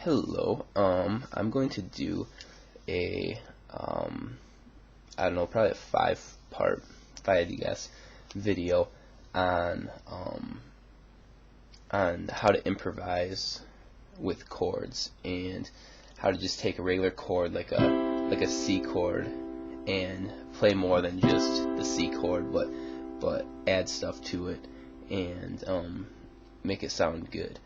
Hello, I'm going to do a, I don't know, probably a five-part, if I had to guess, video on how to improvise with chords and how to just take a regular chord like a C chord and play more than just the C chord, but add stuff to it and make it sound good.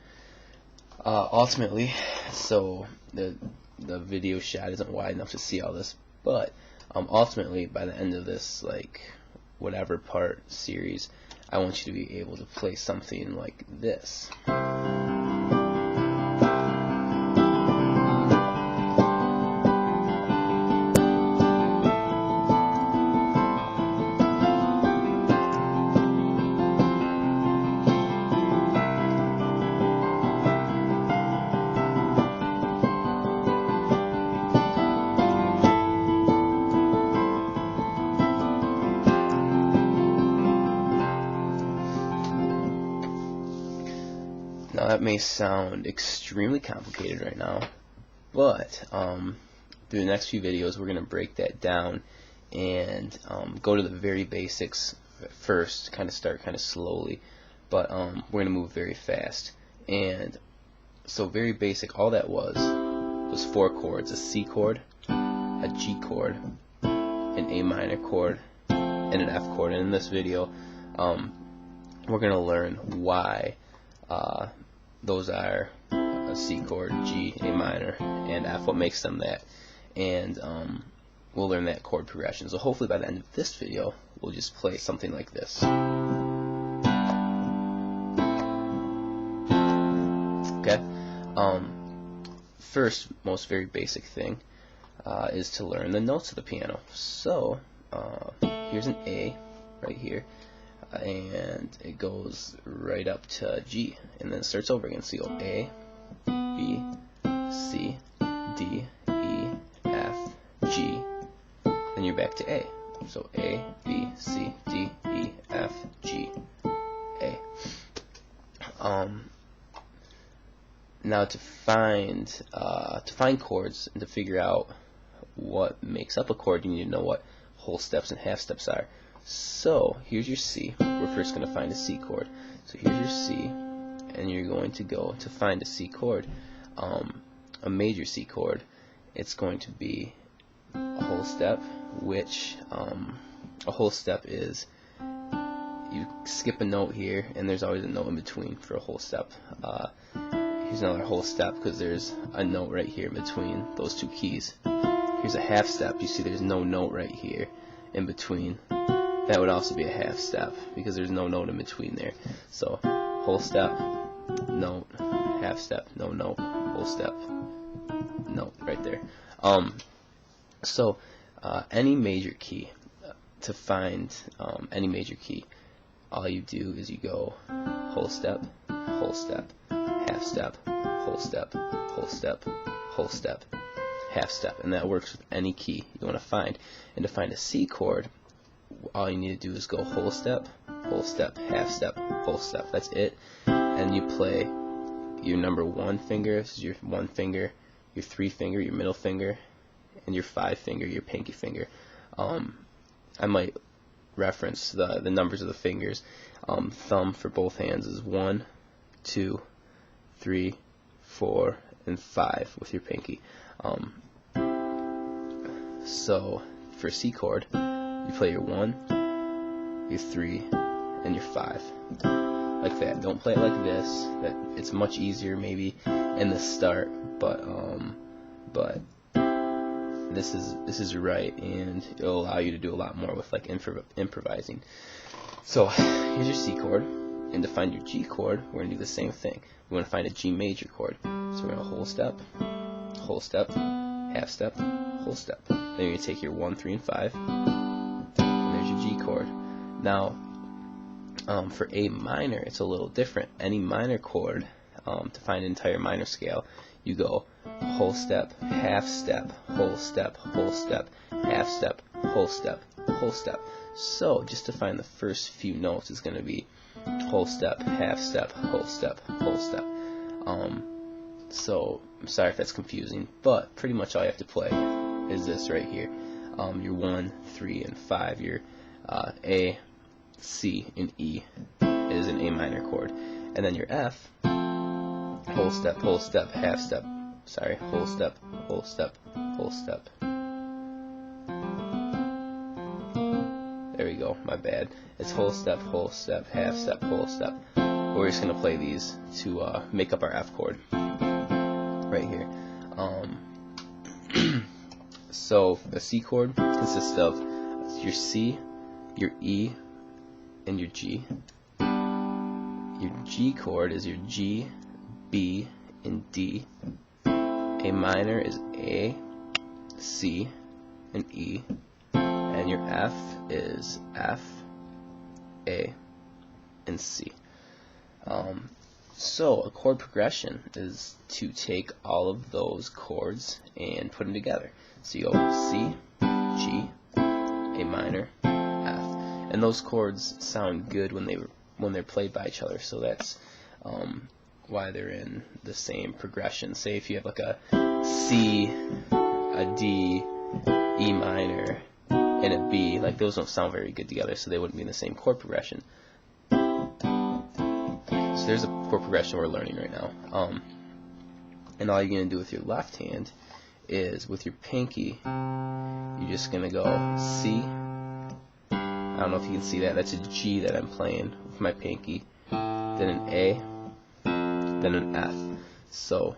Ultimately, so the video shot isn't wide enough to see all this, but ultimately by the end of this, like, whatever part series, I want you to be able to play something like this. Now that may sound extremely complicated right now, but through the next few videos we're going to break that down and go to the very basics first, start kind of slowly, but we're going to move very fast. And so very basic, all that was four chords: a C chord, a G chord, an A minor chord, and an F chord. And in this video we're going to learn why those are a C chord, G, A minor, and F, what makes them that, and we'll learn that chord progression. So hopefully by the end of this video we'll just play something like this. Okay. First, most very basic thing is to learn the notes of the piano. So here's an A right here, and it goes right up to G, and then it starts over again. So you go A, B, C, D, E, F, G, then you're back to A. So A, B, C, D, E, F, G, A. Now to find chords and to figure out what makes up a chord, you need to know what whole steps and half steps are. So here's your C. We're first going to find a C chord. So here's your C, and you're going to go to find a C chord, a major C chord. It's going to be a whole step, which a whole step is you skip a note here, and there's always a note in between for a whole step. Here's another whole step because there's a note right here in between those two keys. Here's a half step. You see there's no note right here in between. That would also be a half step because there's no note in between there. So whole step, note, half step, no note, whole step, note right there. So any major key, to find any major key, all you do is you go whole step, half step, whole step, whole step, whole step, half step, and that works with any key you want to find. And to find a C chord, all you need to do is go whole step, half step, whole step. That's it. And you play your number one finger, this is your one finger, your three finger, your middle finger, and your five finger, your pinky finger. I might reference the numbers of the fingers. Thumb for both hands is 1, 2, 3, 4, and 5 with your pinky. So for a C chord, you play your 1, your 3, and your 5, like that. Don't play it like this. It's much easier maybe in the start, but this is right, and it'll allow you to do a lot more with like improvising. So here's your C chord, and to find your G chord, we're gonna do the same thing. We want to find a G major chord. So we're gonna whole step, half step, whole step. Then you're gonna take your 1, 3, and 5. There's your G chord. Now, for A minor, it's a little different. Any minor chord, to find an entire minor scale, you go whole step, half step, whole step, half step, whole step, whole step. So just to find the first few notes is going to be whole step, half step, whole step, whole step. So I'm sorry if that's confusing, but pretty much all you have to play is this right here. Your 1, 3, and 5. Your A, C, and E is an A minor chord, and then your F, whole step, half step. Sorry, whole step, whole step, whole step. There we go. My bad. It's whole step, half step, whole step. We're just gonna play these to make up our F chord right here. So a C chord consists of your C, your E, and your G. Your G chord is your G, B, and D. A minor is A, C, and E. And your F is F, A, and C. So a chord progression is to take all of those chords and put them together. So you go C, G, A minor, F, and those chords sound good when they're played by each other. So that's why they're in the same progression. Say if you have like a C, a D, E minor, and a B, like those don't sound very good together, so they wouldn't be in the same chord progression. So there's a chord progression we're learning right now. And all you're going to do with your left hand is with your pinky, you're just going to go C. I don't know if you can see that. That's a G that I'm playing with my pinky. Then an A. Then an F. So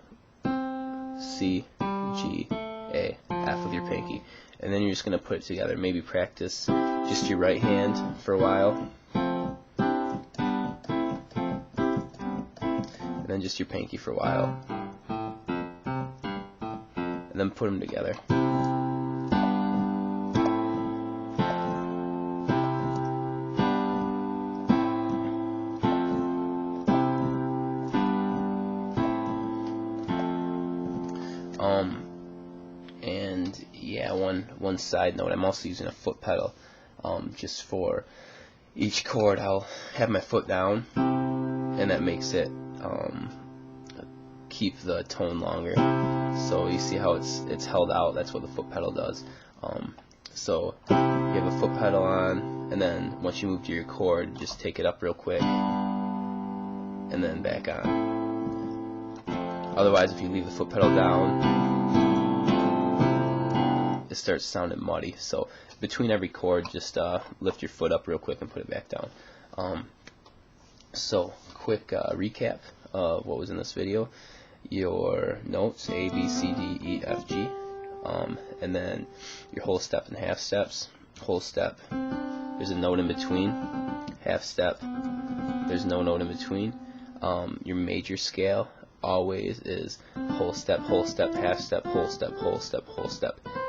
C, G, A, F with your pinky. And then you're just going to put it together. Maybe practice just your right hand for a while. And then just your pinky for a while. And then put them together. And yeah, one side note, I'm also using a foot pedal. Just for each chord, I'll have my foot down, and that makes it keep the tone longer. So you see how it's held out. That's what the foot pedal does. So you have a foot pedal on, and then once you move to your chord, just take it up real quick, and then back on. Otherwise, if you leave the foot pedal down, it starts sounding muddy. So between every chord, just lift your foot up real quick and put it back down. So quick recap of what was in this video. Your notes, A, B, C, D, E, F, G, and then your whole step and half steps. Whole step, there's a note in between. Half step, there's no note in between. Your major scale always is whole step, half step, whole step,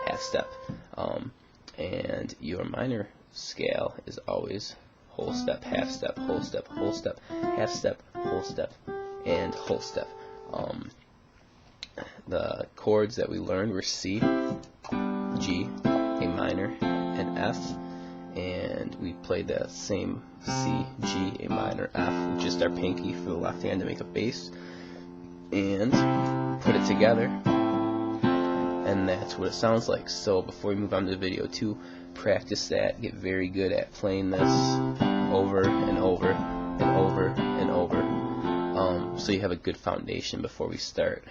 half step. And your minor scale is always whole step, half step, half step, whole step, and whole step. The chords that we learned were C, G, A minor, and F. And we played that same C, G, A minor, F with just our pinky for the left hand to make a bass, and put it together, and that's what it sounds like. So before we move on to the video 2, practice that, get very good at playing this over and over and over and over, so you have a good foundation before we start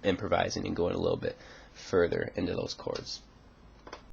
improvising and going a little bit further into those chords.